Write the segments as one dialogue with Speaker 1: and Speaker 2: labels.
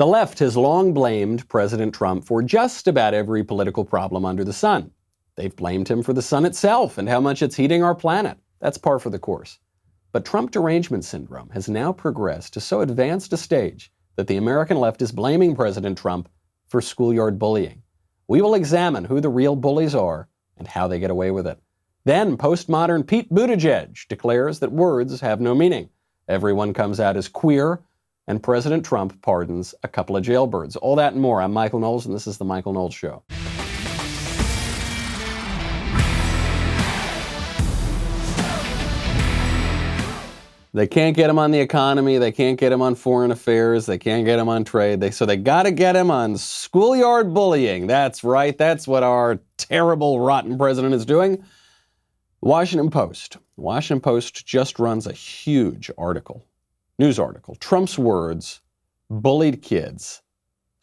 Speaker 1: The left has long blamed President Trump for just about every political problem under the sun. They've blamed him for the sun itself and how much it's heating our planet. That's par for the course. But Trump Derangement Syndrome has now progressed to so advanced a stage that the American left is blaming President Trump for schoolyard bullying. We will examine who the real bullies are and how they get away with it. Then Postmodern Pete Buttigieg declares that words have no meaning. Everyone comes out as queer, and President Trump pardons a couple of jailbirds. All that and more. I'm Michael Knowles, and this is The Michael Knowles Show. They can't get him on the economy. They can't get him on foreign affairs. They can't get him on trade. So they got to get him on schoolyard bullying. That's right. That's what our terrible, rotten president is doing. Washington Post just runs a huge news article. Trump's words, bullied kids,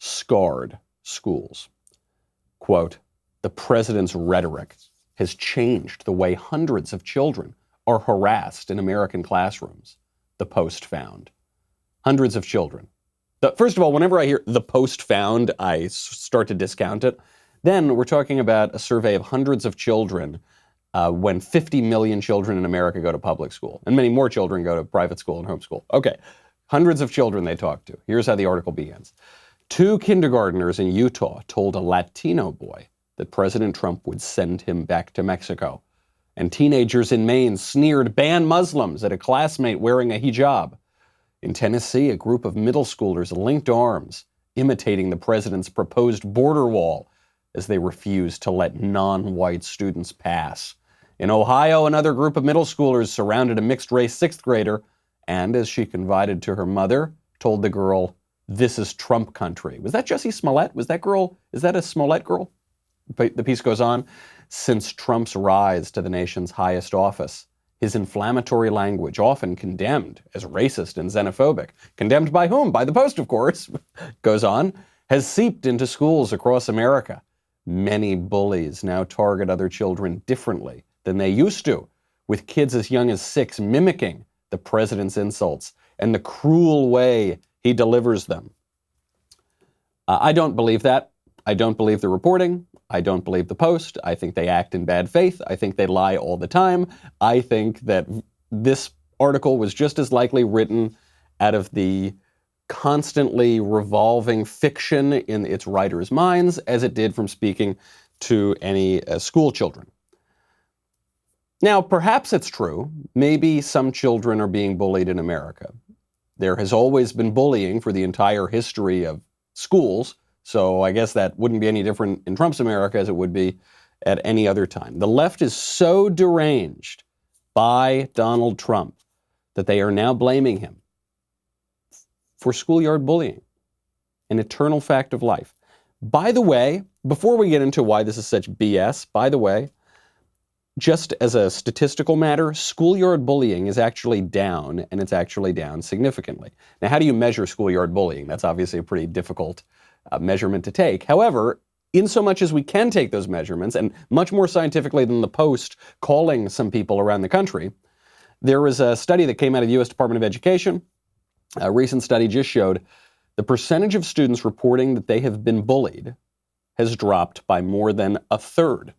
Speaker 1: scarred schools. Quote, the president's rhetoric has changed the way hundreds of children are harassed in American classrooms, the Post found. Hundreds of children. First of all, whenever I hear the Post found, I start to discount it. Then we're talking about a survey of hundreds of children when 50 million children in America go to public school, and many more children go to private school and homeschool. Okay, hundreds of children they talked to. Here's how the article begins. 2 kindergartners in Utah told a Latino boy that President Trump would send him back to Mexico. And teenagers in Maine sneered ban Muslims at a classmate wearing a hijab. In Tennessee, a group of middle schoolers linked arms, imitating the president's proposed border wall as they refused to let non-white students pass. In Ohio, another group of middle schoolers surrounded a mixed-race 6th grader and, as she confided to her mother, told the girl, "This is Trump country." Was that Jussie Smollett? Is that a Smollett girl? The piece goes on. Since Trump's rise to the nation's highest office, his inflammatory language, often condemned as racist and xenophobic, condemned by whom? By the Post, of course, goes on, has seeped into schools across America. Many bullies now target other children differently than they used to, with kids as young as 6 mimicking the president's insults and the cruel way he delivers them. I don't believe that. I don't believe the reporting. I don't believe the Post. I think they act in bad faith. I think they lie all the time. I think that this article was just as likely written out of the constantly revolving fiction in its writers' minds as it did from speaking to any school children. Now, perhaps it's true. Maybe some children are being bullied in America. There has always been bullying for the entire history of schools. So I guess that wouldn't be any different in Trump's America as it would be at any other time. The left is so deranged by Donald Trump that they are now blaming him for schoolyard bullying, an eternal fact of life. By the way, before we get into why this is such BS, by the way, just as a statistical matter, schoolyard bullying is actually down, and it's actually down significantly. Now, how do you measure schoolyard bullying? That's obviously a pretty difficult measurement to take. However, in so much as we can take those measurements, and much more scientifically than the Post calling some people around the country, there was a study that came out of the U.S. Department of Education. A recent study just showed the percentage of students reporting that they have been bullied has dropped by more than a third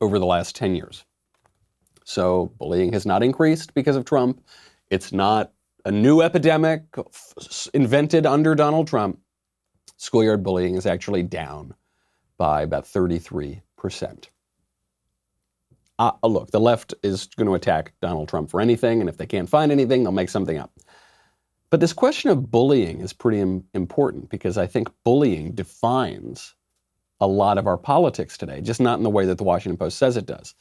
Speaker 1: over the last 10 years. So bullying has not increased because of Trump. It's not a new epidemic invented under Donald Trump. Schoolyard bullying is actually down by about 33%. Look, the left is going to attack Donald Trump for anything, and if they can't find anything, they'll make something up. But this question of bullying is pretty important because I think bullying defines a lot of our politics today, just not in the way that the Washington Post says it does.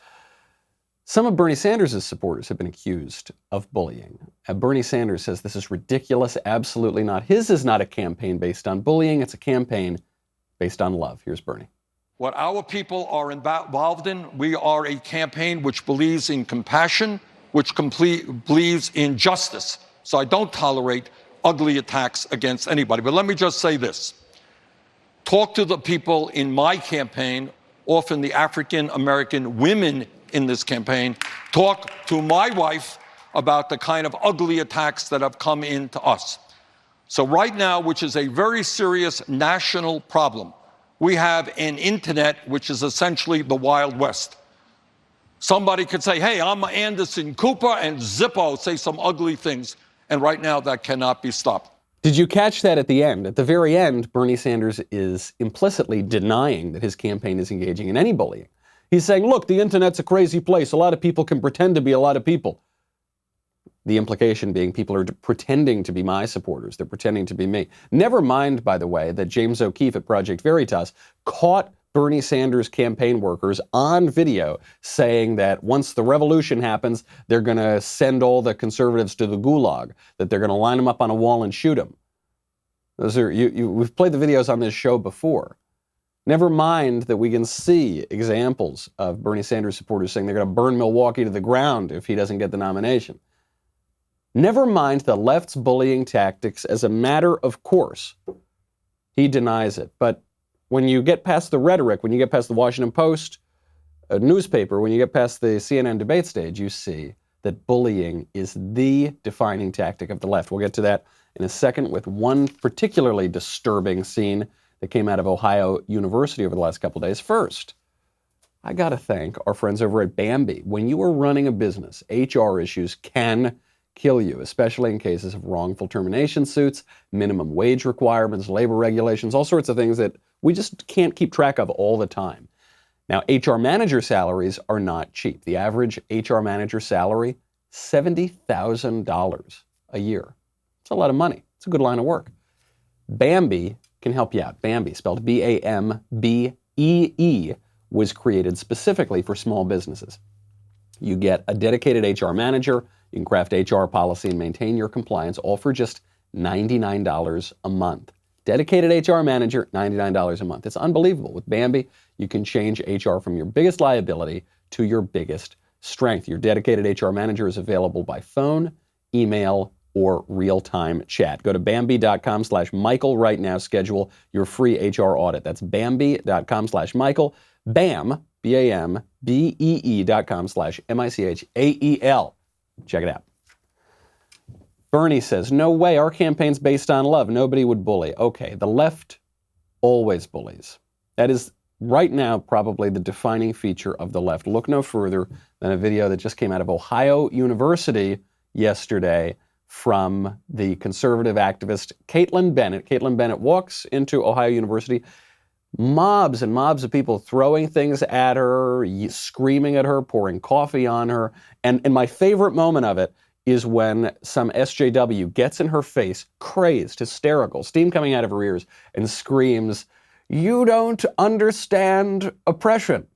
Speaker 1: Some of Bernie Sanders' supporters have been accused of bullying. Bernie Sanders says this is ridiculous, absolutely not. His is not a campaign based on bullying, it's a campaign based on love. Here's Bernie.
Speaker 2: What our people are involved in, we are a campaign which believes in compassion, which believes in justice. So I don't tolerate ugly attacks against anybody. But let me just say this. Talk to the people in my campaign, often the African-American women in this campaign. Talk to my wife about the kind of ugly attacks that have come into us. So right now, which is a very serious national problem, we have an internet which is essentially the Wild West. Somebody could say, hey, I'm Anderson Cooper, and Zippo say some ugly things. And right now, that cannot be stopped.
Speaker 1: Did you catch that at the end? At the very end, Bernie Sanders is implicitly denying that his campaign is engaging in any bullying. He's saying, look, the internet's a crazy place. A lot of people can pretend to be a lot of people. The implication being people are pretending to be my supporters. They're pretending to be me. Never mind, by the way, that James O'Keefe at Project Veritas caught Bernie Sanders campaign workers on video saying that once the revolution happens, they're going to send all the conservatives to the gulag, that they're going to line them up on a wall and shoot them. Those are we've played the videos on this show before. Never mind that we can see examples of Bernie Sanders supporters saying they're going to burn Milwaukee to the ground if he doesn't get the nomination. Never mind the left's bullying tactics as a matter of course. He denies it. But when you get past the rhetoric, when you get past the Washington Post, a newspaper, when you get past the CNN debate stage, you see that bullying is the defining tactic of the left. We'll get to that in a second with one particularly disturbing scene that came out of Ohio University over the last couple of days. First, I got to thank our friends over at Bambi. When you are running a business, HR issues can kill you, especially in cases of wrongful termination suits, minimum wage requirements, labor regulations, all sorts of things that we just can't keep track of all the time. Now, HR manager salaries are not cheap. The average HR manager salary, $70,000 a year. It's a lot of money. It's a good line of work. Bambi can help you out. Bambi, spelled B-A-M-B-E-E, was created specifically for small businesses. You get a dedicated HR manager, you can craft HR policy and maintain your compliance, all for just $99 a month. Dedicated HR manager, $99 a month. It's unbelievable. With Bambi, you can change HR from your biggest liability to your biggest strength. Your dedicated HR manager is available by phone, email, or real-time chat. Go to Bambi.com/Michael right now. Schedule your free HR audit. That's Bambi.com/Michael. BAM, BAMBEE.com/MICHAEL. Check it out. Bernie says, no way, our campaign's based on love. Nobody would bully. Okay, the left always bullies. That is right now probably the defining feature of the left. Look no further than a video that just came out of Ohio University yesterday from the conservative activist Caitlin Bennett. Caitlin Bennett walks into Ohio University, mobs and mobs of people throwing things at her, screaming at her, pouring coffee on her. And my favorite moment of it is when some SJW gets in her face, crazed, hysterical, steam coming out of her ears, and screams, "You don't understand oppression."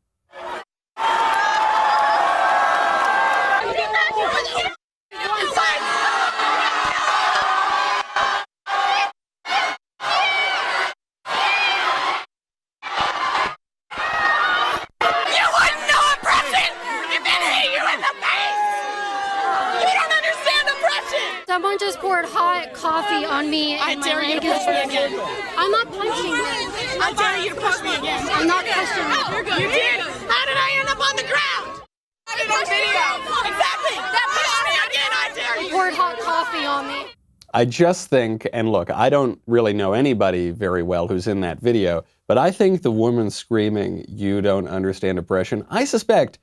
Speaker 3: Someone just poured hot coffee on me.
Speaker 4: I dare you to push me again.
Speaker 3: I'm not punching you.
Speaker 4: I dare you to push me again.
Speaker 3: I'm not pushing you.
Speaker 4: You did. How did I end up on the ground? I did on video. Exactly. That pushed me again. I dare you.
Speaker 3: Poured hot coffee on me.
Speaker 1: I just think, and look, I don't really know anybody very well who's in that video, but I think the woman screaming, "You don't understand oppression," I suspect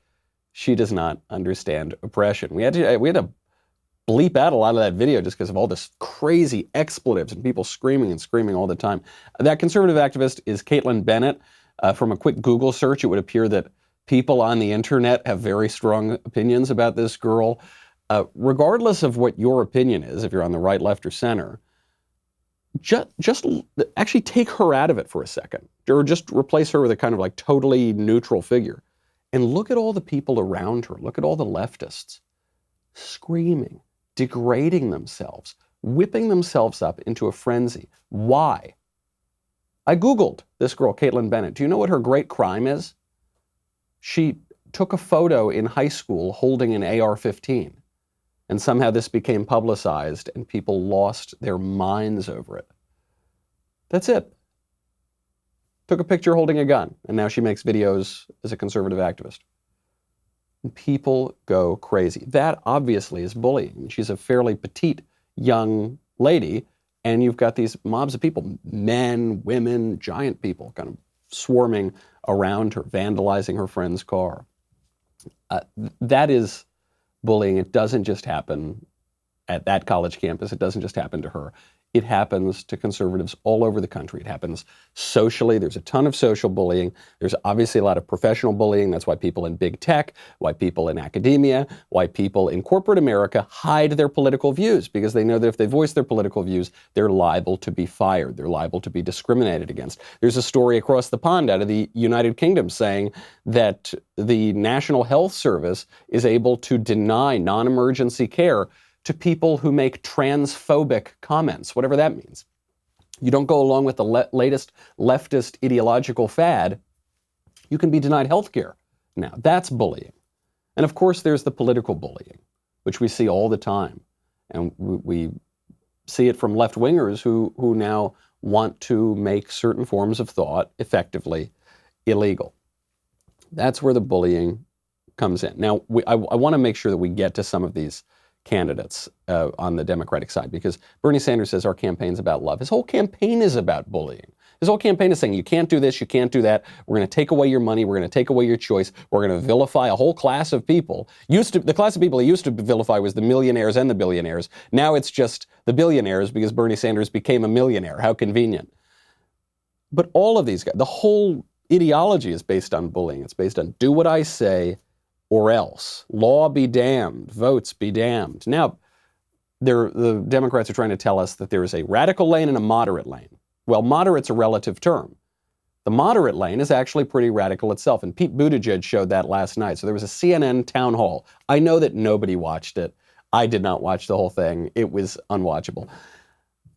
Speaker 1: she does not understand oppression. We had to bleep out a lot of that video just because of all this crazy expletives and people screaming and screaming all the time. That conservative activist is Caitlin Bennett. From a quick Google search, it would appear that people on the internet have very strong opinions about this girl. Regardless of what your opinion is, if you're on the right, left, or center, just actually take her out of it for a second, or just replace her with a kind of like totally neutral figure. And look at all the people around her. Look at all the leftists screaming, degrading themselves, whipping themselves up into a frenzy. Why? I Googled this girl, Caitlin Bennett. Do you know what her great crime is? She took a photo in high school holding an AR-15, and somehow this became publicized and people lost their minds over it. That's it. Took a picture holding a gun, and now she makes videos as a conservative activist. And people go crazy. That obviously is bullying. She's a fairly petite young lady, And you've got these mobs of people, men, women, giant people kind of swarming around her, vandalizing her friend's car. That is bullying. It doesn't just happen at that college campus. It doesn't just happen to her. It happens to conservatives all over the country. It happens socially. There's a ton of social bullying. There's obviously a lot of professional bullying. That's why people in big tech, why people in academia, why people in corporate America hide their political views, because they know that if they voice their political views, they're liable to be fired. They're liable to be discriminated against. There's a story across the pond out of the United Kingdom saying that the National Health Service is able to deny non-emergency care to people who make transphobic comments, whatever that means. You don't go along with the latest leftist ideological fad, you can be denied health care. Now, that's bullying. And of course, there's the political bullying, which we see all the time. And we see it from left-wingers who now want to make certain forms of thought effectively illegal. That's where the bullying comes in. Now, I want to make sure that we get to some of these candidates on the Democratic side, because Bernie Sanders says our campaign's about love. His whole campaign is about bullying. His whole campaign is saying you can't do this, you can't do that. We're going to take away your money. We're going to take away your choice. We're going to vilify a whole class of people. The class of people he used to vilify was the millionaires and the billionaires. Now it's just the billionaires because Bernie Sanders became a millionaire. How convenient. But all of these guys, the whole ideology is based on bullying. It's based on do what I say or else. Law be damned, votes be damned. Now, the Democrats are trying to tell us that there is a radical lane and a moderate lane. Well, moderate's a relative term. The moderate lane is actually pretty radical itself, and Pete Buttigieg showed that last night. So there was a CNN town hall. I know that nobody watched it. I did not watch the whole thing. It was unwatchable.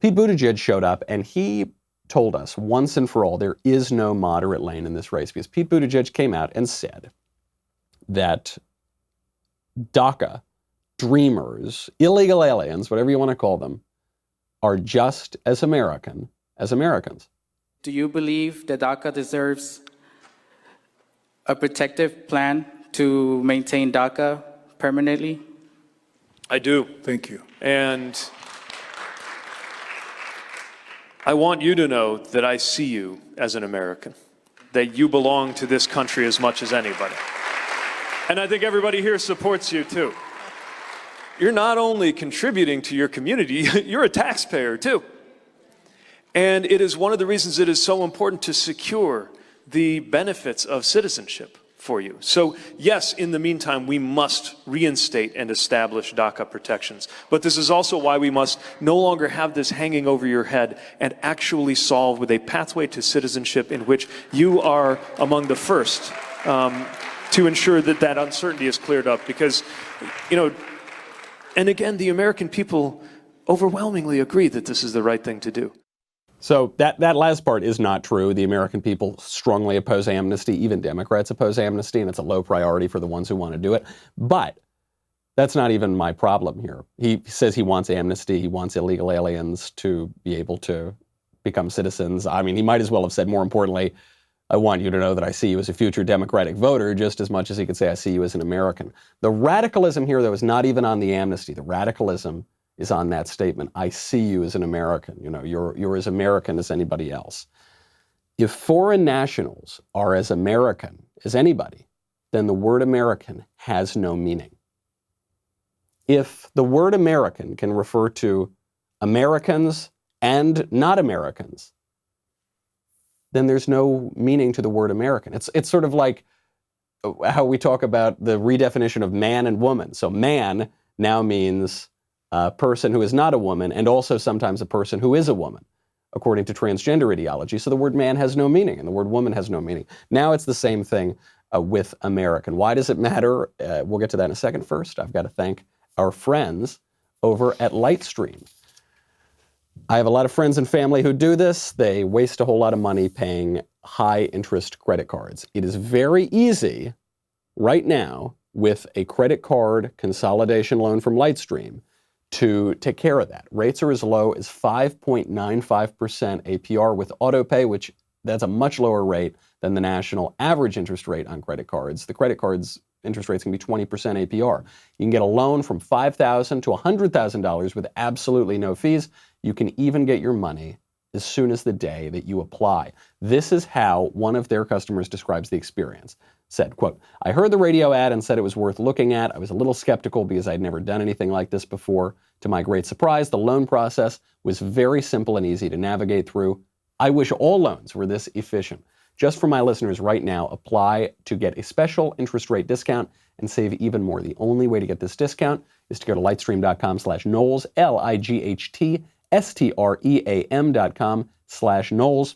Speaker 1: Pete Buttigieg showed up, and he told us once and for all there is no moderate lane in this race, because Pete Buttigieg came out and said that DACA, dreamers, illegal aliens, whatever you want to call them, are just as American as Americans.
Speaker 5: Do you believe that DACA deserves a protective plan to maintain DACA permanently?
Speaker 6: I do.
Speaker 7: Thank you.
Speaker 6: And I want you to know that I see you as an American, that you belong to this country as much as anybody. And I think everybody here supports you too. You're not only contributing to your community, you're a taxpayer too. And it is one of the reasons it is so important to secure the benefits of citizenship for you. So yes, in the meantime, we must reinstate and establish DACA protections. But this is also why we must no longer have this hanging over your head and actually solve with a pathway to citizenship in which you are among the first to ensure that that uncertainty is cleared up. Because, you know, and again, the American people overwhelmingly agree that this is the right thing to do.
Speaker 1: So that last part is not true. The American people strongly oppose amnesty. Even Democrats oppose amnesty, and it's a low priority for the ones who want to do it. But that's not even my problem here. He says he wants amnesty. He wants illegal aliens to be able to become citizens. I mean, he might as well have said, more importantly, I want you to know that I see you as a future Democratic voter, just as much as he could say I see you as an American. The radicalism here, though, is not even on the amnesty. The radicalism is on that statement. I see you as an American. You know, you're as American as anybody else. If foreign nationals are as American as anybody, then the word American has no meaning. If the word American can refer to Americans and not Americans, then there's no meaning to the word American. It's sort of like how we talk about the redefinition of man and woman. So man now means a person who is not a woman, and also sometimes a person who is a woman, according to transgender ideology. So the word man has no meaning, and the word woman has no meaning. Now it's the same thing with American. Why does it matter? We'll get to that in a second. First, I've got to thank our friends over at Lightstream. I have a lot of friends and family who do this. They waste a whole lot of money paying high-interest credit cards. It is very easy right now with a credit card consolidation loan from Lightstream to take care of that. Rates are as low as 5.95% APR with autopay, which that's a much lower rate than the national average interest rate on credit cards. The credit cards interest rates can be 20% APR. You can get a loan from $5,000 to $100,000 with absolutely no fees. You can even get your money as soon as the day that you apply. This is how one of their customers describes the experience. Said, quote, I heard the radio ad and said it was worth looking at. I was a little skeptical because I'd never done anything like this before. To my great surprise, the loan process was very simple and easy to navigate through. I wish all loans were this efficient. Just for my listeners right now, apply to get a special interest rate discount and save even more. The only way to get this discount is to go to lightstream.com/Knowles, lightstream.com/Knowles.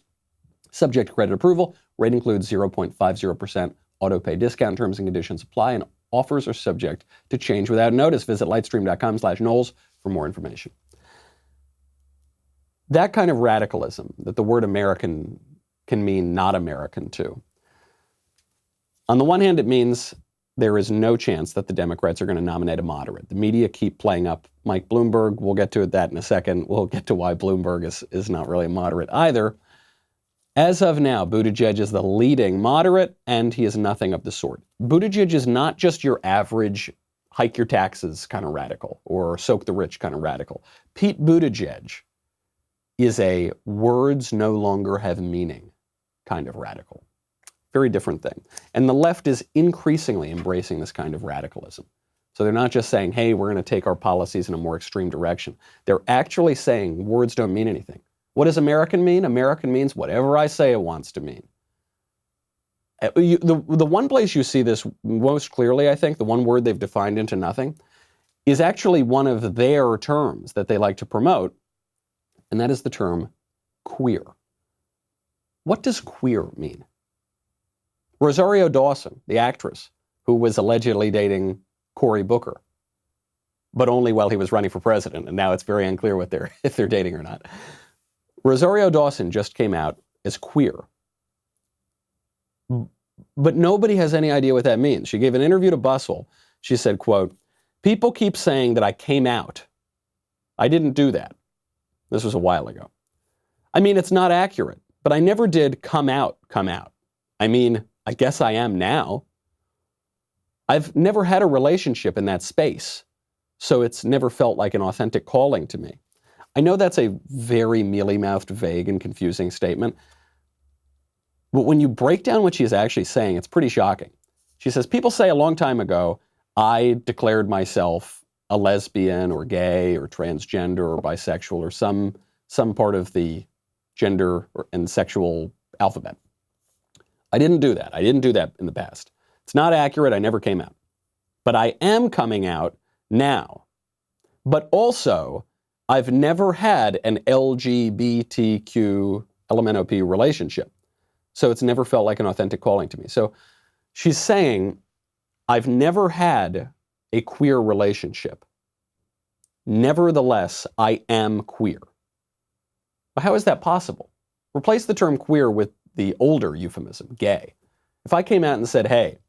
Speaker 1: Subject to credit approval. Rate includes 0.50% auto pay discount. Terms and conditions apply, and offers are subject to change without notice. Visit lightstream.com/Knowles for more information. That kind of radicalism, that the word American can mean not American too. On the one hand, it means there is no chance that the Democrats are going to nominate a moderate. The media keep playing up Mike Bloomberg. We'll get to that in a second. We'll get to why Bloomberg is not really a moderate either. As of now, Buttigieg is the leading moderate, and he is nothing of the sort. Buttigieg is not just your average hike your taxes kind of radical or soak the rich kind of radical. Pete Buttigieg is a words no longer have meaning kind of radical. Very different thing. And the left is increasingly embracing this kind of radicalism. So they're not just saying, hey, we're going to take our policies in a more extreme direction. They're actually saying words don't mean anything. What does American mean? American means whatever I say it wants to mean. The one place you see this most clearly, I think, the one word they've defined into nothing, is actually one of their terms that they like to promote, and that is the term queer. What does queer mean? Rosario Dawson, the actress who was allegedly dating Cory Booker, but only while he was running for president, and now it's very unclear if they're dating or not. Rosario Dawson just came out as queer. But nobody has any idea what that means. She gave an interview to Bustle. She said, quote, people keep saying that I came out. I didn't do that. This was a while ago. I mean, it's not accurate, but I never did come out. I mean, I guess I am now. I've never had a relationship in that space, so it's never felt like an authentic calling to me. I know that's a very mealy-mouthed, vague, and confusing statement, but when you break down what she's actually saying, it's pretty shocking. She says, people say a long time ago, I declared myself a lesbian or gay or transgender or bisexual or some part of the gender and sexual alphabet. I didn't do that. I didn't do that in the past. It's not accurate. I never came out. But I am coming out now. But also, I've never had an LGBTQ LMNOP relationship. So it's never felt like an authentic calling to me. So she's saying, I've never had a queer relationship. Nevertheless, I am queer. Well, how is that possible? Replace the term queer with the older euphemism, gay. If I came out and said, hey,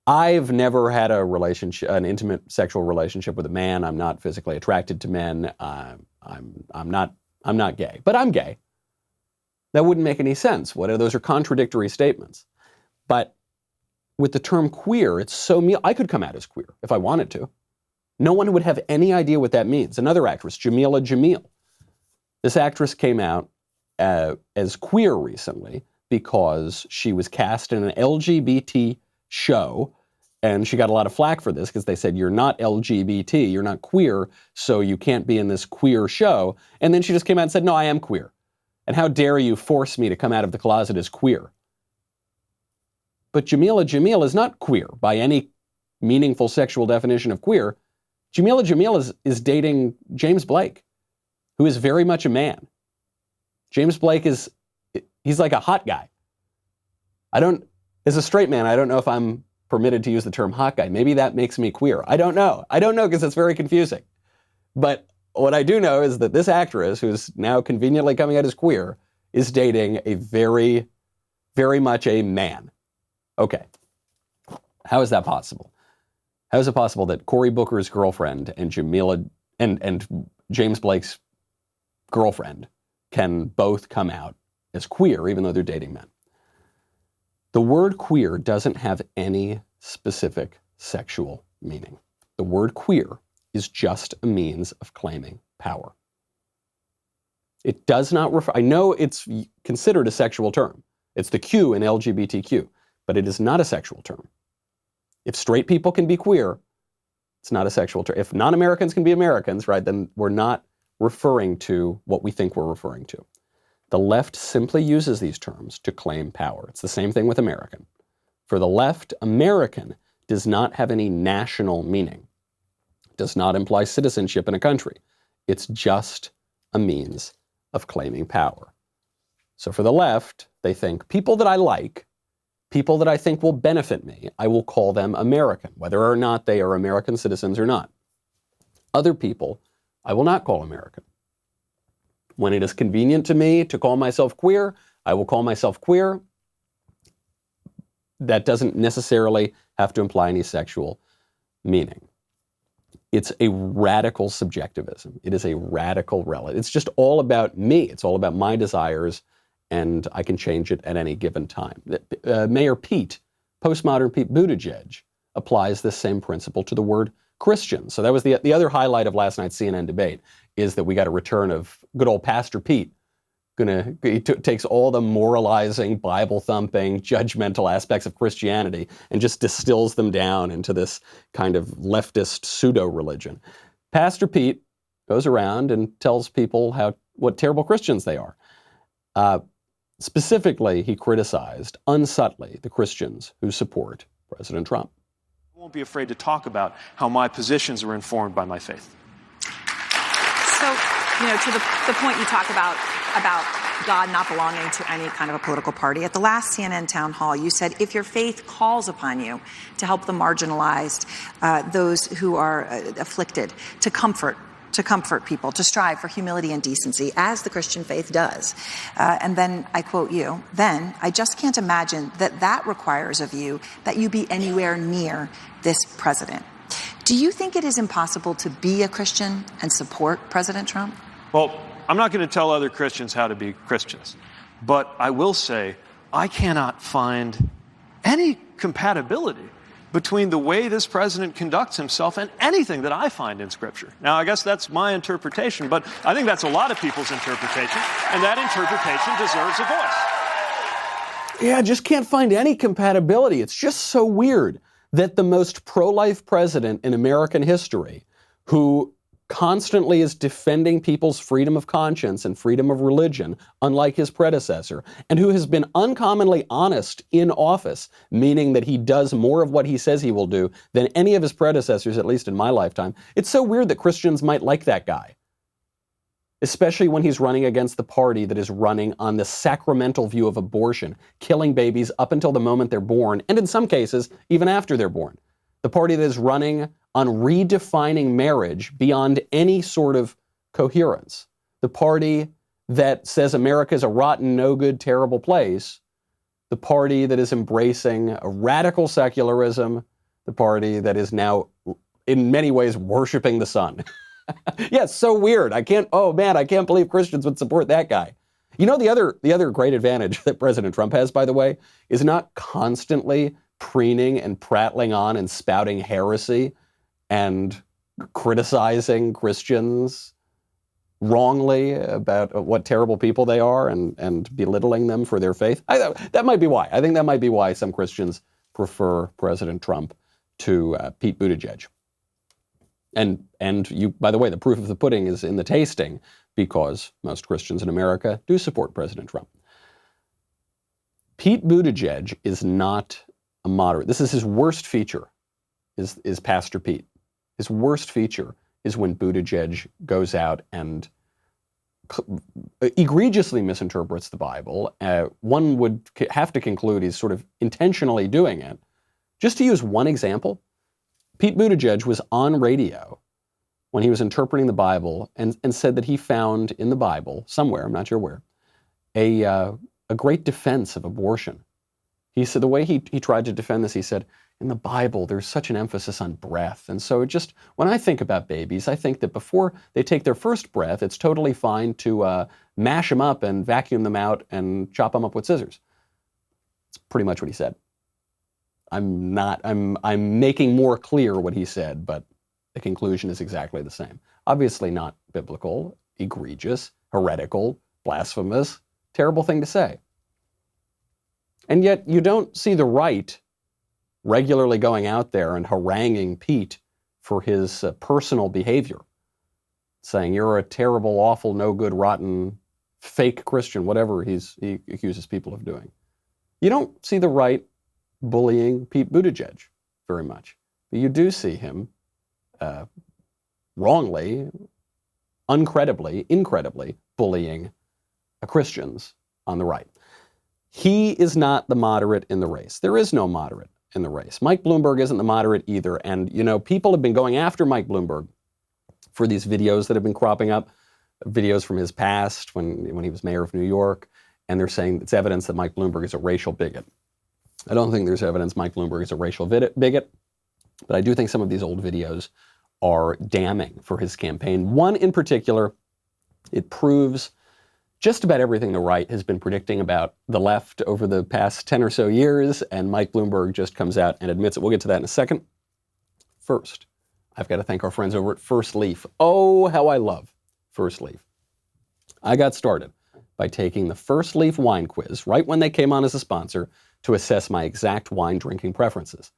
Speaker 1: I've never had a relationship, an intimate sexual relationship with a man. I'm not physically attracted to men. I'm not gay, but I'm gay. That wouldn't make any sense. Those are contradictory statements. But with the term queer, it's so I could come out as queer if I wanted to. No one would have any idea what that means. Another actress, Jamila Jamil. This actress came out as queer recently because she was cast in an LGBT show, and she got a lot of flack for this because they said, you're not LGBT, you're not queer, so you can't be in this queer show. And then she just came out and said, no, I am queer. And how dare you force me to come out of the closet as queer? But Jamila Jamil is not queer by any meaningful sexual definition of queer. Jamila Jamil is dating James Blake, who is very much a man. James Blake he's like a hot guy. As a straight man, I don't know if I'm permitted to use the term hot guy. Maybe that makes me queer. I don't know because it's very confusing. But what I do know is that this actress, who's now conveniently coming out as queer, is dating a very, very much a man. Okay. How is that possible? How is it possible that Cory Booker's girlfriend and Jamila and James Blake's girlfriend can both come out as queer, even though they're dating men? The word queer doesn't have any specific sexual meaning. The word queer is just a means of claiming power. It does not refer, I know it's considered a sexual term. It's the Q in LGBTQ, but it is not a sexual term. If straight people can be queer, it's not a sexual term. If non-Americans can be Americans, right, then we're not referring to what we think we're referring to. The left simply uses these terms to claim power. It's the same thing with American. For the left, American does not have any national meaning. It does not imply citizenship in a country. It's just a means of claiming power. So for the left, they think people that I like, people that I think will benefit me, I will call them American, whether or not they are American citizens or not. Other people, I will not call American. When it is convenient to me to call myself queer, I will call myself queer. That doesn't necessarily have to imply any sexual meaning. It's a radical subjectivism. It is a radical relative. It's just all about me. It's all about my desires, and I can change it at any given time. Mayor Pete, Postmodern Pete Buttigieg, applies this same principle to the word Christian. So that was the other highlight of last night's CNN debate, is that we got a return of good old Pastor Pete. He takes all the moralizing, Bible-thumping, judgmental aspects of Christianity and just distills them down into this kind of leftist pseudo-religion. Pastor Pete goes around and tells people what terrible Christians they are. Specifically, he criticized, unsubtly, the Christians who support President Trump.
Speaker 6: I won't be afraid to talk about how my positions are informed by my faith.
Speaker 7: So, to the point you talk about God not belonging to any kind of a political party. At the last CNN town hall, you said, if your faith calls upon you to help the marginalized, those who are afflicted, to comfort people, to strive for humility and decency, as the Christian faith does. And then I quote you, then I just can't imagine that requires of you that you be anywhere near this president. Do you think it is impossible to be a Christian and support President Trump?
Speaker 6: Well, I'm not going to tell other Christians how to be Christians, but I will say I cannot find any compatibility between the way this president conducts himself and anything that I find in Scripture. Now, I guess that's my interpretation, but I think that's a lot of people's interpretation, and that interpretation deserves a voice.
Speaker 1: Yeah, I just can't find any compatibility. It's just so weird that the most pro-life president in American history, who constantly is defending people's freedom of conscience and freedom of religion, unlike his predecessor, and who has been uncommonly honest in office, meaning that he does more of what he says he will do than any of his predecessors, at least in my lifetime. It's so weird that Christians might like that guy, especially when he's running against the party that is running on the sacramental view of abortion, killing babies up until the moment they're born, and in some cases, even after they're born. The party that is running on redefining marriage beyond any sort of coherence. The party that says America is a rotten, no good, terrible place. The party that is embracing a radical secularism. The party that is now, in many ways, worshiping the sun. Yeah, it's so weird. I can't believe Christians would support that guy. You know, the other great advantage that President Trump has, by the way, is not constantly preening and prattling on and spouting heresy and criticizing Christians wrongly about what terrible people they are and belittling them for their faith. That might be why. I think that might be why some Christians prefer President Trump to Pete Buttigieg. And you, by the way, the proof of the pudding is in the tasting, because most Christians in America do support President Trump. Pete Buttigieg is not a moderate. This is his worst feature, is Pastor Pete. His worst feature is when Buttigieg goes out and egregiously misinterprets the Bible. One would have to conclude he's sort of intentionally doing it. Just to use one example, Pete Buttigieg was on radio when he was interpreting the Bible and said that he found in the Bible, somewhere, I'm not sure where, a great defense of abortion. He said the way he tried to defend this, he said, in the Bible, there's such an emphasis on breath. And so when I think about babies, I think that before they take their first breath, it's totally fine to mash them up and vacuum them out and chop them up with scissors. It's pretty much what he said. I'm making more clear what he said, but the conclusion is exactly the same. Obviously not biblical, egregious, heretical, blasphemous, terrible thing to say. And yet you don't see the right regularly going out there and haranguing Pete for his personal behavior, saying you're a terrible, awful, no good, rotten, fake Christian, whatever he accuses people of doing. You don't see the right bullying Pete Buttigieg very much. But you do see him wrongly, incredibly bullying Christians on the right. He is not the moderate in the race. There is no moderate in the race. Mike Bloomberg isn't the moderate either. And, you know, people have been going after Mike Bloomberg for these videos that have been cropping up, videos from his past when he was mayor of New York, and they're saying it's evidence that Mike Bloomberg is a racial bigot. I don't think there's evidence Mike Bloomberg is a racial bigot, but I do think some of these old videos are damning for his campaign. One in particular, it proves just about everything the right has been predicting about the left over the past 10 or so years, and Mike Bloomberg just comes out and admits it. We'll get to that in a second. First, I've got to thank our friends over at First Leaf. Oh, how I love First Leaf. I got started by taking the First Leaf wine quiz right when they came on as a sponsor to assess my exact wine drinking preferences.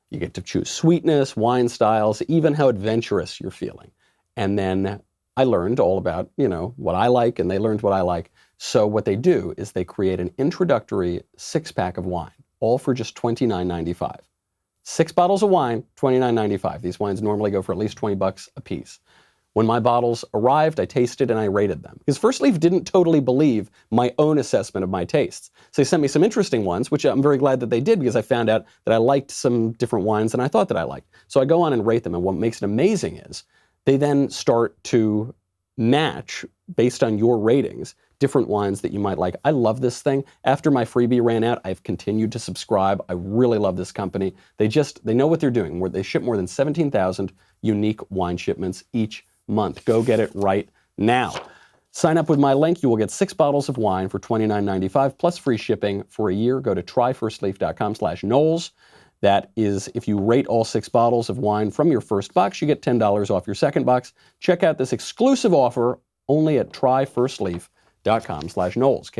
Speaker 1: You get to choose sweetness, wine styles, even how adventurous you're feeling. And then I learned all about, you know, what I like, and they learned what I like. So what they do is they create an introductory 6-pack of wine, all for just $29.95. 6 bottles of wine, $29.95. These wines normally go for at least $20 a piece. When my bottles arrived, I tasted and I rated them. Because First Leaf didn't totally believe my own assessment of my tastes. So they sent me some interesting ones, which I'm very glad that they did, because I found out that I liked some different wines than I thought that I liked. So I go on and rate them, and what makes it amazing is they then start to match, based on your ratings, different wines that you might like. I love this thing. After my freebie ran out, I've continued to subscribe. I really love this company. They know what they're doing. They ship more than 17,000 unique wine shipments each month. Go get it right now. Sign up with my link. You will get 6 bottles of wine for $29.95 plus free shipping for a year. Go to tryfirstleaf.com/Knowles. That is, if you rate all 6 bottles of wine from your first box, you get $10 off your second box. Check out this exclusive offer only at tryfirstleaf.com/Knowles,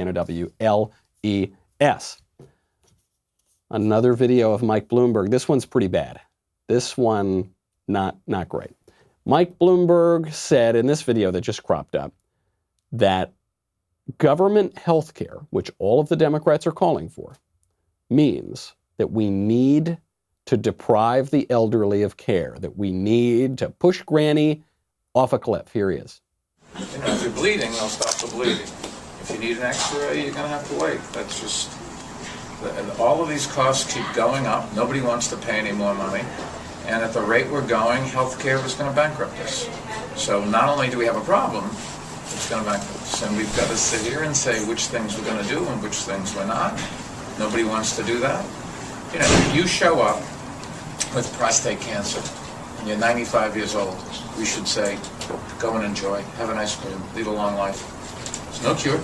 Speaker 1: Knowles. Another video of Mike Bloomberg. This one's pretty bad. This one, not great. Mike Bloomberg said in this video that just cropped up that government health care, which all of the Democrats are calling for, means that we need to deprive the elderly of care, that we need to push Granny off a cliff. Here he is.
Speaker 8: You know, if you're bleeding, they'll stop the bleeding. If you need an X-ray, you're going to have to wait. That's just... And all of these costs keep going up. Nobody wants to pay any more money. And at the rate we're going, healthcare is going to bankrupt us. So not only do we have a problem, it's going to bankrupt us. And we've got to sit here and say which things we're going to do and which things we're not. Nobody wants to do that. You know, if you show up with prostate cancer and you're 95 years old, we should say, go and enjoy, have an ice cream, lead a long life. There's no cure,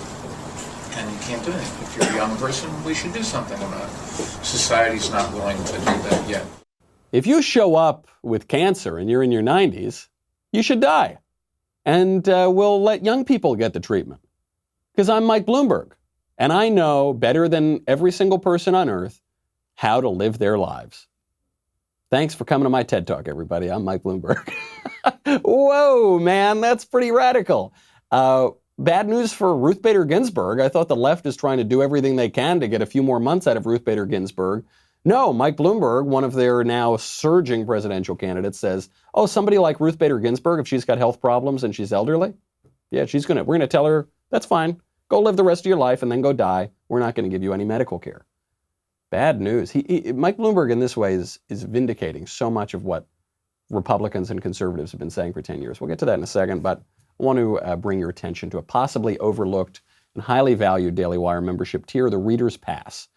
Speaker 8: and you can't do anything. If you're a young person, we should do something about it. Society's not willing to do that yet.
Speaker 1: If you show up with cancer and you're in your 90s, you should die. And we'll let young people get the treatment. Because I'm Mike Bloomberg, and I know better than every single person on earth how to live their lives. Thanks for coming to my TED Talk, everybody. I'm Mike Bloomberg. Whoa, man, that's pretty radical. Bad news for Ruth Bader Ginsburg. I thought the left is trying to do everything they can to get a few more months out of Ruth Bader Ginsburg. No, Mike Bloomberg, one of their now surging presidential candidates, says, oh, somebody like Ruth Bader Ginsburg, if she's got health problems and she's elderly, yeah, we're going to tell her, that's fine. Go live the rest of your life and then go die. We're not going to give you any medical care. Bad news. Mike Bloomberg in this way is vindicating so much of what Republicans and conservatives have been saying for 10 years. We'll get to that in a second, but I want to bring your attention to a possibly overlooked and highly valued Daily Wire membership tier, the Reader's Pass.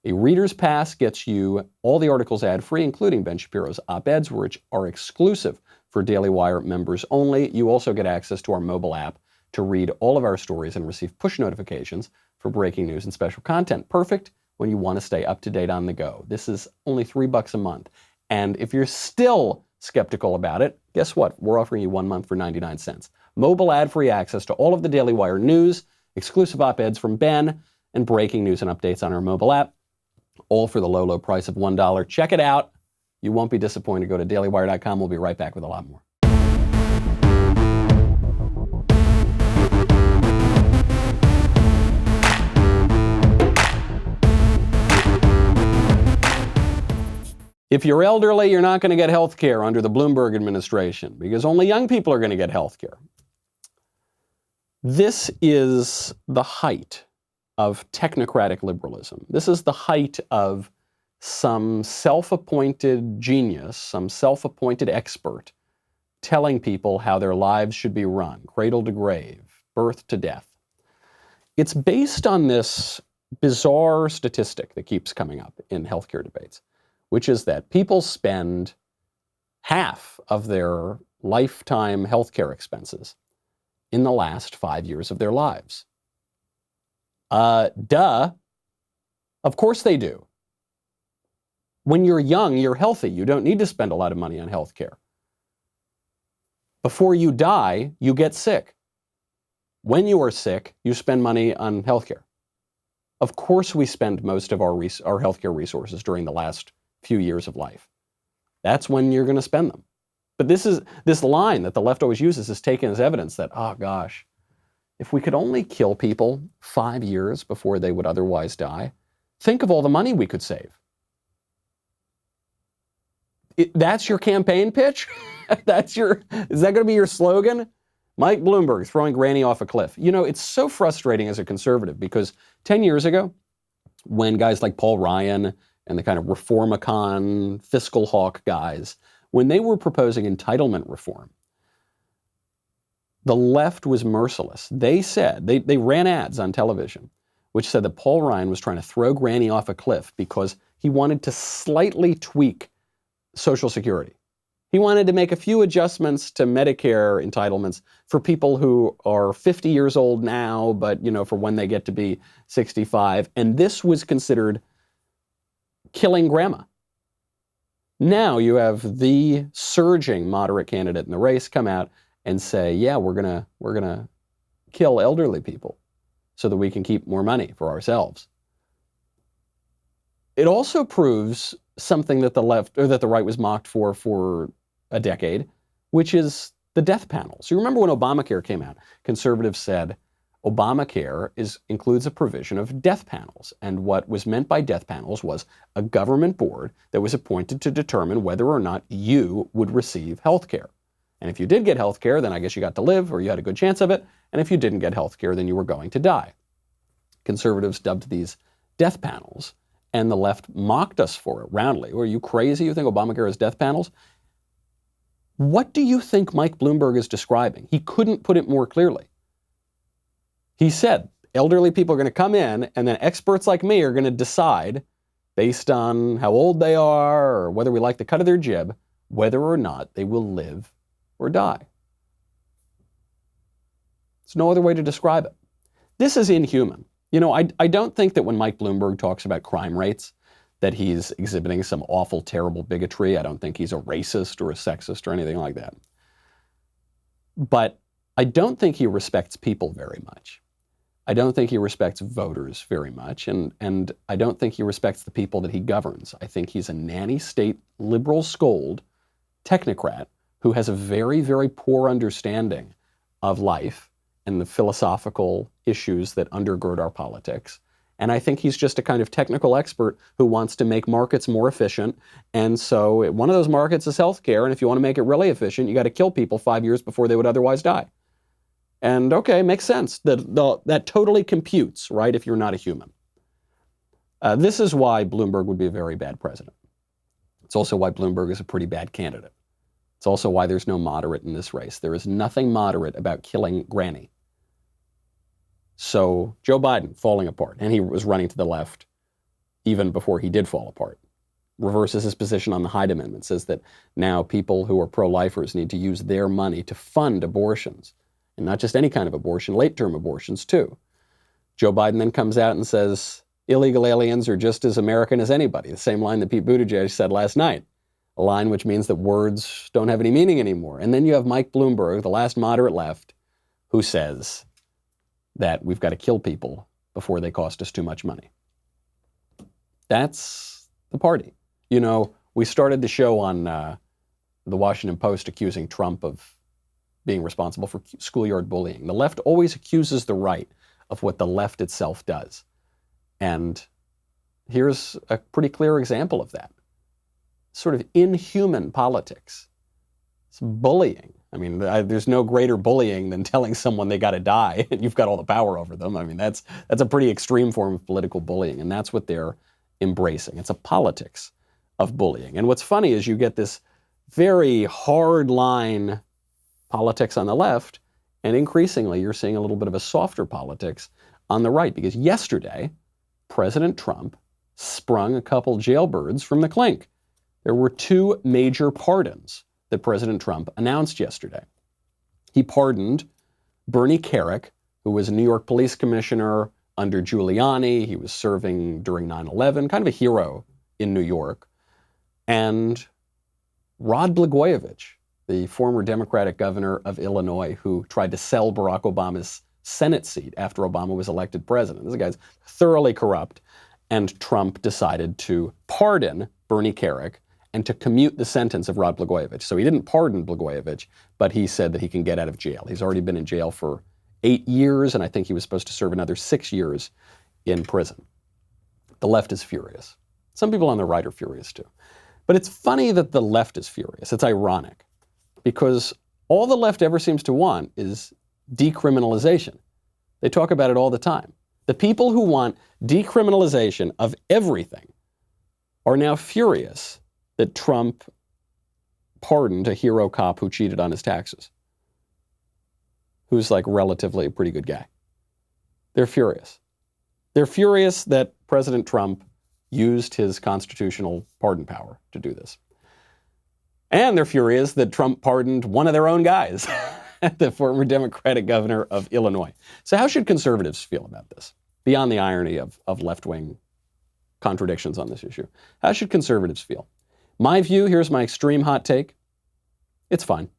Speaker 1: A Reader's Pass gets you all the articles ad-free, including Ben Shapiro's op-eds, which are exclusive for Daily Wire members only. You also get access to our mobile app to read all of our stories and receive push notifications for breaking news and special content. Perfect when you want to stay up to date on the go. This is only $3 a month. And if you're still skeptical about it, guess what? We're offering you 1 month for 99 cents. mobile ad-free access to all of the Daily Wire news, exclusive op-eds from Ben, and breaking news and updates on our mobile app, all for the low, low price of $1. Check it out. You won't be disappointed. Go to dailywire.com. We'll be right back with a lot more. If you're elderly, you're not going to get health care under the Bloomberg administration because only young people are going to get health care. This is the height of technocratic liberalism. This is the height of some self-appointed genius, some self-appointed expert telling people how their lives should be run, cradle to grave, birth to death. It's based on this bizarre statistic that keeps coming up in healthcare debates, which is that people spend half of their lifetime healthcare expenses in the last 5 years of their lives. Duh. Of course they do. When you're young, you're healthy. You don't need to spend a lot of money on healthcare. Before you die, you get sick. When you are sick, you spend money on healthcare. Of course we spend most of our healthcare resources during the last few years of life. That's when you're going to spend them. But this line that the left always uses is taken as evidence that, oh gosh, if we could only kill people 5 years before they would otherwise die, think of all the money we could save. That's your campaign pitch? Is that going to be your slogan? Mike Bloomberg throwing Granny off a cliff. You know, it's so frustrating as a conservative because 10 years ago, when guys like Paul Ryan and the kind of reformicon, fiscal hawk guys, when they were proposing entitlement reform, the left was merciless. They said, they ran ads on television, which said that Paul Ryan was trying to throw Granny off a cliff because he wanted to slightly tweak Social Security. He wanted to make a few adjustments to Medicare entitlements for people who are 50 years old now, but, you know, for when they get to be 65. And this was considered killing grandma. Now you have the surging moderate candidate in the race come out and say, yeah, we're gonna kill elderly people so that we can keep more money for ourselves. It also proves something that the left or that the right was mocked for a decade, which is the death panels. You remember when Obamacare came out, conservatives said Obamacare includes a provision of death panels. And what was meant by death panels was a government board that was appointed to determine whether or not you would receive health care. And if you did get health care, then I guess you got to live or you had a good chance of it. And if you didn't get health care, then you were going to die. Conservatives dubbed these death panels, and the left mocked us for it roundly. Are you crazy? You think Obamacare is death panels? What do you think Mike Bloomberg is describing? He couldn't put it more clearly. He said, elderly people are going to come in, and then experts like me are going to decide, based on how old they are or whether we like the cut of their jib, whether or not they will live or die. There's no other way to describe it. This is inhuman. You know, I don't think that when Mike Bloomberg talks about crime rates, that he's exhibiting some awful, terrible bigotry. I don't think he's a racist or a sexist or anything like that. But I don't think he respects people very much. I don't think he respects voters very much. And I don't think he respects the people that he governs. I think he's a nanny state liberal scold technocrat who has a very, very poor understanding of life and the philosophical issues that undergird our politics. And I think he's just a kind of technical expert who wants to make markets more efficient. And so one of those markets is healthcare. And if you want to make it really efficient, you got to kill people 5 years before they would otherwise die. And okay, makes sense. That totally computes, right, if you're not a human. This is why Bloomberg would be a very bad president. It's also why Bloomberg is a pretty bad candidate. It's also why there's no moderate in this race. There is nothing moderate about killing Granny. So Joe Biden falling apart, and he was running to the left even before he did fall apart, reverses his position on the Hyde Amendment, says that now people who are pro-lifers need to use their money to fund abortions, and not just any kind of abortion, late-term abortions too. Joe Biden then comes out and says illegal aliens are just as American as anybody, the same line that Pete Buttigieg said last night, a line which means that words don't have any meaning anymore. And then you have Mike Bloomberg, the last moderate left, who says that we've got to kill people before they cost us too much money. That's the party. You know, we started the show on the Washington Post accusing Trump of being responsible for schoolyard bullying. The left always accuses the right of what the left itself does. And here's a pretty clear example of that. Sort of inhuman politics. It's bullying. I mean, there's no greater bullying than telling someone they got to die and you've got all the power over them. I mean, that's a pretty extreme form of political bullying, and that's what they're embracing. It's a politics of bullying. And what's funny is you get this very hard line politics on the left, and increasingly you're seeing a little bit of a softer politics on the right, because yesterday, President Trump sprung a couple jailbirds from the clink. There were two major pardons that President Trump announced yesterday. He pardoned Bernie Kerik, who was a New York police commissioner under Giuliani. He was serving during 9/11, kind of a hero in New York. And Rod Blagojevich, the former Democratic governor of Illinois, who tried to sell Barack Obama's Senate seat after Obama was elected president. This guy's thoroughly corrupt. And Trump decided to pardon Bernie Kerik and to commute the sentence of Rod Blagojevich. So he didn't pardon Blagojevich, but he said that he can get out of jail. He's already been in jail for 8 years, and I think he was supposed to serve another 6 years in prison. The left is furious. Some people on the right are furious too. But it's funny that the left is furious. It's ironic, because all the left ever seems to want is decriminalization. They talk about it all the time. The people who want decriminalization of everything are now furious that Trump pardoned a hero cop who cheated on his taxes, who's like relatively a pretty good guy. They're furious. They're furious that President Trump used his constitutional pardon power to do this. And they're furious that Trump pardoned one of their own guys, the former Democratic governor of Illinois. So how should conservatives feel about this, beyond the irony of left-wing contradictions on this issue? How should conservatives feel? My view, here's my extreme hot take. It's fine.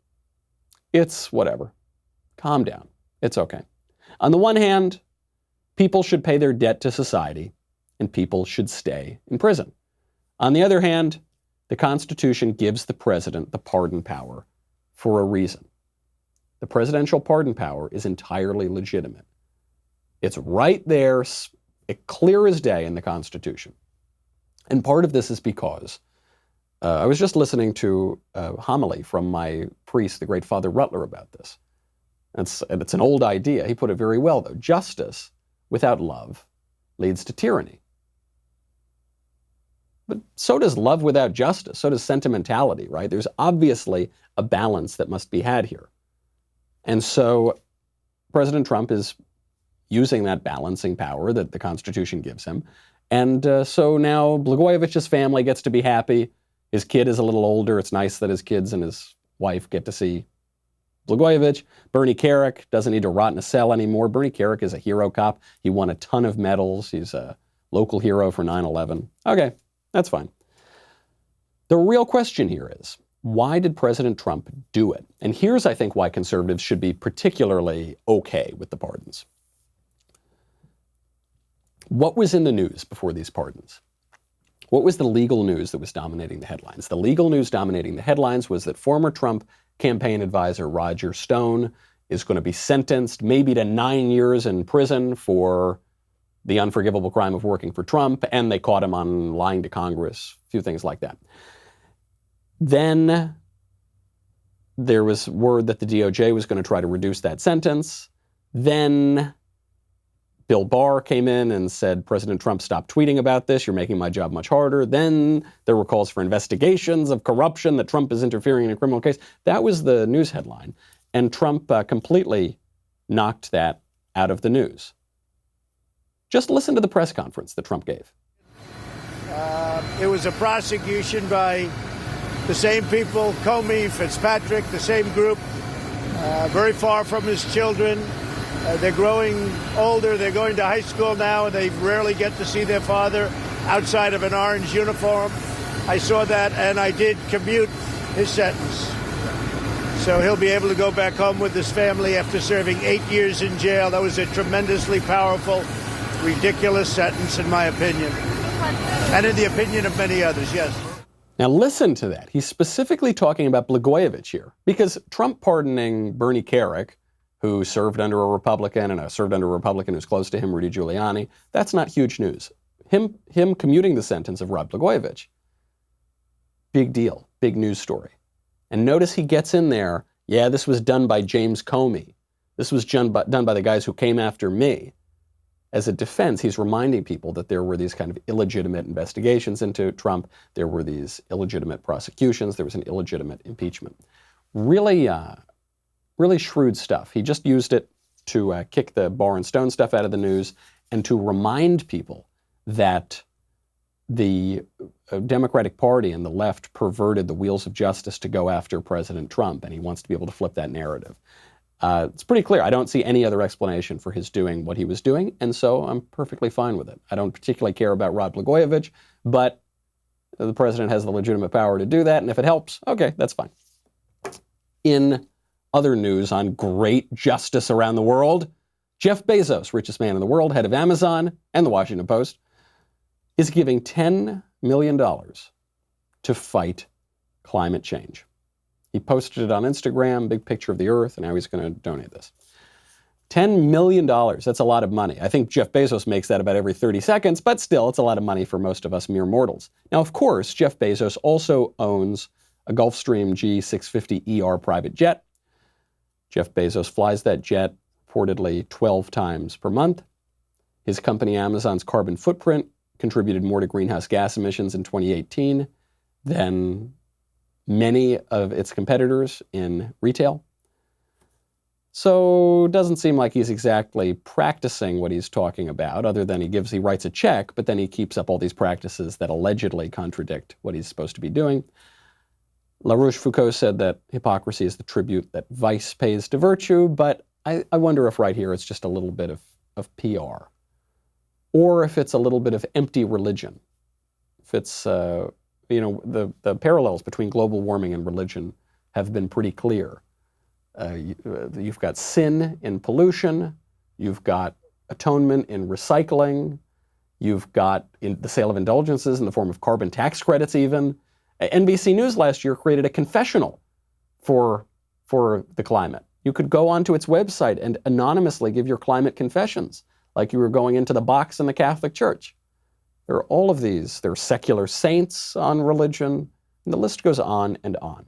Speaker 1: It's whatever. Calm down. It's okay. On the one hand, people should pay their debt to society, and people should stay in prison. On the other hand, the Constitution gives the president the pardon power for a reason. The presidential pardon power is entirely legitimate. It's right there, clear as day in the Constitution. And part of this is because I was just listening to a homily from my priest, the great Father Rutler, about this. It's an old idea. He put it very well, though. Justice without love leads to tyranny. But so does love without justice. So does sentimentality, right? There's obviously a balance that must be had here. And so President Trump is using that balancing power that the Constitution gives him. And so now Blagojevich's family gets to be happy. His kid is a little older. It's nice that his kids and his wife get to see Blagojevich. Bernie Kerik doesn't need to rot in a cell anymore. Bernie Kerik is a hero cop. He won a ton of medals. He's a local hero for 9/11. Okay, that's fine. The real question here is, why did President Trump do it? And here's, I think, why conservatives should be particularly okay with the pardons. What was in the news before these pardons? What was the legal news that was dominating the headlines? The legal news dominating the headlines was that former Trump campaign advisor Roger Stone is going to be sentenced maybe to 9 years in prison for the unforgivable crime of working for Trump, and they caught him on lying to Congress, a few things like that. Then there was word that the DOJ was going to try to reduce that sentence. Then Bill Barr came in and said, President Trump, stop tweeting about this. You're making my job much harder. Then there were calls for investigations of corruption, that Trump is interfering in a criminal case. That was the news headline. And Trump completely knocked that out of the news. Just listen to the press conference that Trump gave.
Speaker 9: It was a prosecution by the same people, Comey, Fitzpatrick, the same group, very far from his children. They're growing older. They're going to high school now, and they rarely get to see their father outside of an orange uniform. I saw that, and I did commute his sentence. So he'll be able to go back home with his family after serving 8 years in jail. That was a tremendously powerful, ridiculous sentence, in my opinion. And in the opinion of many others, yes.
Speaker 1: Now listen to that. He's specifically talking about Blagojevich here, because Trump pardoning Bernie Kerik, who served under a Republican and served under a Republican who's close to him, Rudy Giuliani, that's not huge news. Him commuting the sentence of Rod Blagojevich, big deal, big news story. And notice he gets in there, yeah, this was done by James Comey. This was done by the guys who came after me. As a defense, he's reminding people that there were these kind of illegitimate investigations into Trump. There were these illegitimate prosecutions. There was an illegitimate impeachment. Really, really shrewd stuff. He just used it to kick the bar and stone stuff out of the news and to remind people that the Democratic Party and the left perverted the wheels of justice to go after President Trump, and he wants to be able to flip that narrative. It's pretty clear. I don't see any other explanation for his doing what he was doing, and so I'm perfectly fine with it. I don't particularly care about Rod Blagojevich, but the president has the legitimate power to do that, and if it helps, okay, that's fine. In other news on great justice around the world, Jeff Bezos, richest man in the world, head of Amazon and the Washington Post, is giving $10 million to fight climate change. He posted it on Instagram, big picture of the earth, and now he's going to donate this. $10 million, that's a lot of money. I think Jeff Bezos makes that about every 30 seconds, but still, it's a lot of money for most of us mere mortals. Now, of course, Jeff Bezos also owns a Gulfstream G650ER private jet. Jeff Bezos flies that jet reportedly 12 times per month. His company Amazon's carbon footprint contributed more to greenhouse gas emissions in 2018 than many of its competitors in retail. So it doesn't seem like he's exactly practicing what he's talking about, other than he writes a check, but then he keeps up all these practices that allegedly contradict what he's supposed to be doing. La Rochefoucauld said that hypocrisy is the tribute that vice pays to virtue, but I wonder if right here it's just a little bit of PR. Or if it's a little bit of empty religion. If it's, the parallels between global warming and religion have been pretty clear. You've got sin in pollution, you've got atonement in recycling, you've got the sale of indulgences in the form of carbon tax credits even. NBC News last year created a confessional for the climate. You could go onto its website and anonymously give your climate confessions, like you were going into the box in the Catholic Church. There are all of these. There are secular saints on religion, and the list goes on and on.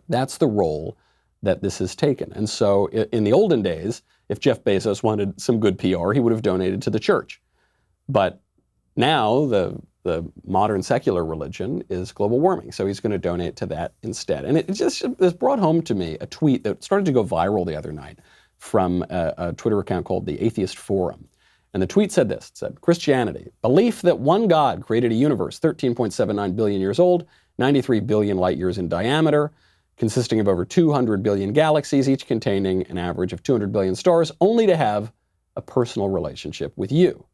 Speaker 1: That's the role that this has taken. And so in the olden days, if Jeff Bezos wanted some good PR, he would have donated to the church. But now the modern secular religion is global warming, so he's going to donate to that instead. And it brought home to me a tweet that started to go viral the other night from a Twitter account called the Atheist Forum. And the tweet said this. It said, Christianity, belief that one God created a universe 13.79 billion years old, 93 billion light years in diameter, consisting of over 200 billion galaxies, each containing an average of 200 billion stars, only to have a personal relationship with you.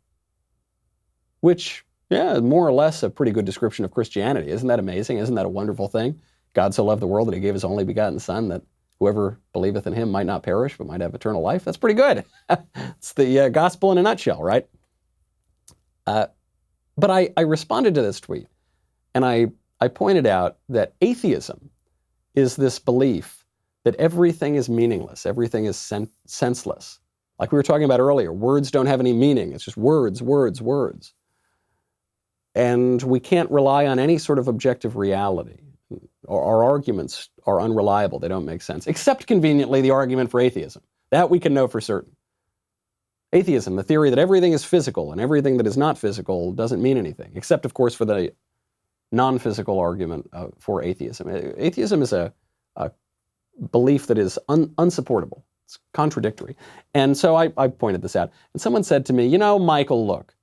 Speaker 1: Which, yeah, more or less a pretty good description of Christianity. Isn't that amazing? Isn't that a wonderful thing? God so loved the world that he gave his only begotten Son, that whoever believeth in him might not perish, but might have eternal life. That's pretty good. It's the gospel in a nutshell, right? But I responded to this tweet, and I pointed out that atheism is this belief that everything is meaningless, everything is senseless. Like we were talking about earlier, words don't have any meaning. It's just words, words, words. And we can't rely on any sort of objective reality. Our arguments are unreliable. They don't make sense, except conveniently the argument for atheism. That we can know for certain. Atheism, the theory that everything is physical and everything that is not physical doesn't mean anything, except, of course, for the non-physical argument for atheism. Atheism is a belief that is unsupportable. It's contradictory. And so I pointed this out. And someone said to me, Michael, look,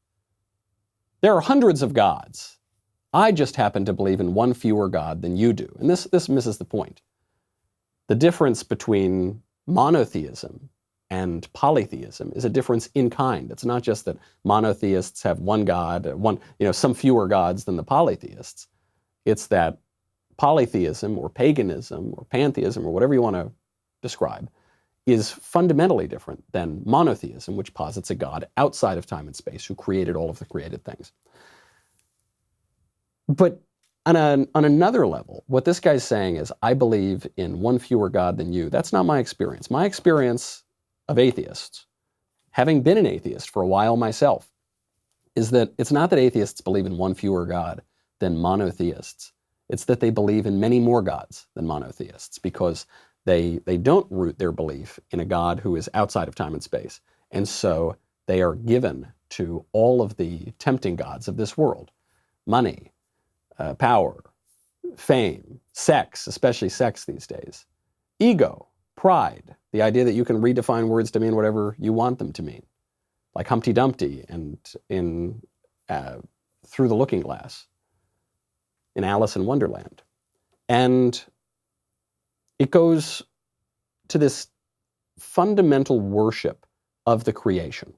Speaker 1: there are hundreds of gods. I just happen to believe in one fewer God than you do. And this misses the point. The difference between monotheism and polytheism is a difference in kind. It's not just that monotheists have one God, some fewer gods than the polytheists. It's that polytheism or paganism or pantheism or whatever you want to describe is fundamentally different than monotheism, which posits a God outside of time and space who created all of the created things. But on another level, what this guy's saying is, I believe in one fewer God than you. That's not my experience. My experience of atheists, having been an atheist for a while myself, is that it's not that atheists believe in one fewer God than monotheists. It's that they believe in many more gods than monotheists, because they don't root their belief in a God who is outside of time and space. And so they are given to all of the tempting gods of this world: money, power, fame, sex, especially sex these days, ego, pride, the idea that you can redefine words to mean whatever you want them to mean, like Humpty Dumpty and in Through the Looking Glass, in Alice in Wonderland. And it goes to this fundamental worship of the creation,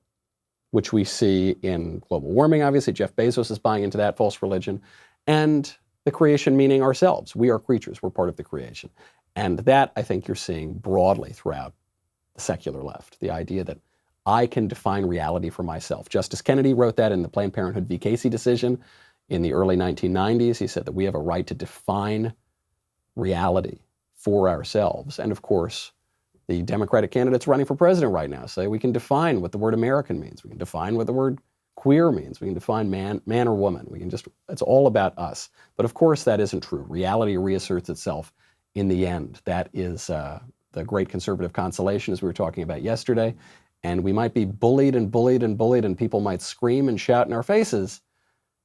Speaker 1: which we see in global warming, obviously. Jeff Bezos is buying into that false religion. And the creation meaning ourselves. We are creatures. We're part of the creation. And that, I think, you're seeing broadly throughout the secular left, the idea that I can define reality for myself. Justice Kennedy wrote that in the Planned Parenthood v. Casey decision in the early 1990s. He said that we have a right to define reality for ourselves. And of course, the Democratic candidates running for president right now say we can define what the word American means. We can define what the word queer means. We can define man or woman. It's all about us. But of course, that isn't true. Reality reasserts itself in the end. That is the great conservative consolation, as we were talking about yesterday. And we might be bullied and bullied and bullied, and people might scream and shout in our faces,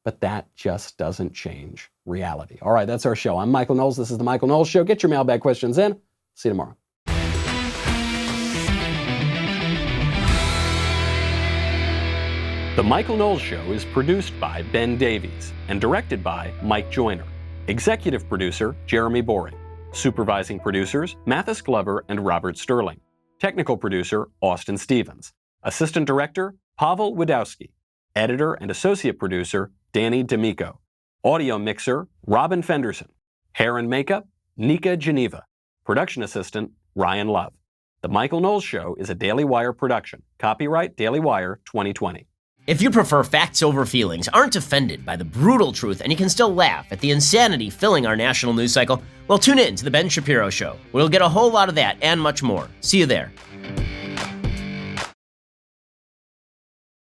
Speaker 1: but that just doesn't change reality. All right, that's our show. I'm Michael Knowles. This is The Michael Knowles Show. Get your mailbag questions in. See you tomorrow. The Michael Knowles Show is produced by Ben Davies and directed by Mike Joyner. Executive producer, Jeremy Boring. Supervising producers, Mathis Glover and Robert Sterling. Technical producer, Austin Stevens. Assistant director, Pavel Wadowski. Editor and associate producer, Danny D'Amico. Audio mixer, Robin Fenderson. Hair and makeup, Nika Geneva. Production assistant, Ryan Love. The Michael Knowles Show is a Daily Wire production. Copyright Daily Wire 2020.
Speaker 10: If you prefer facts over feelings, aren't offended by the brutal truth, and you can still laugh at the insanity filling our national news cycle, well, tune in to The Ben Shapiro Show. We'll get a whole lot of that and much more. See you there.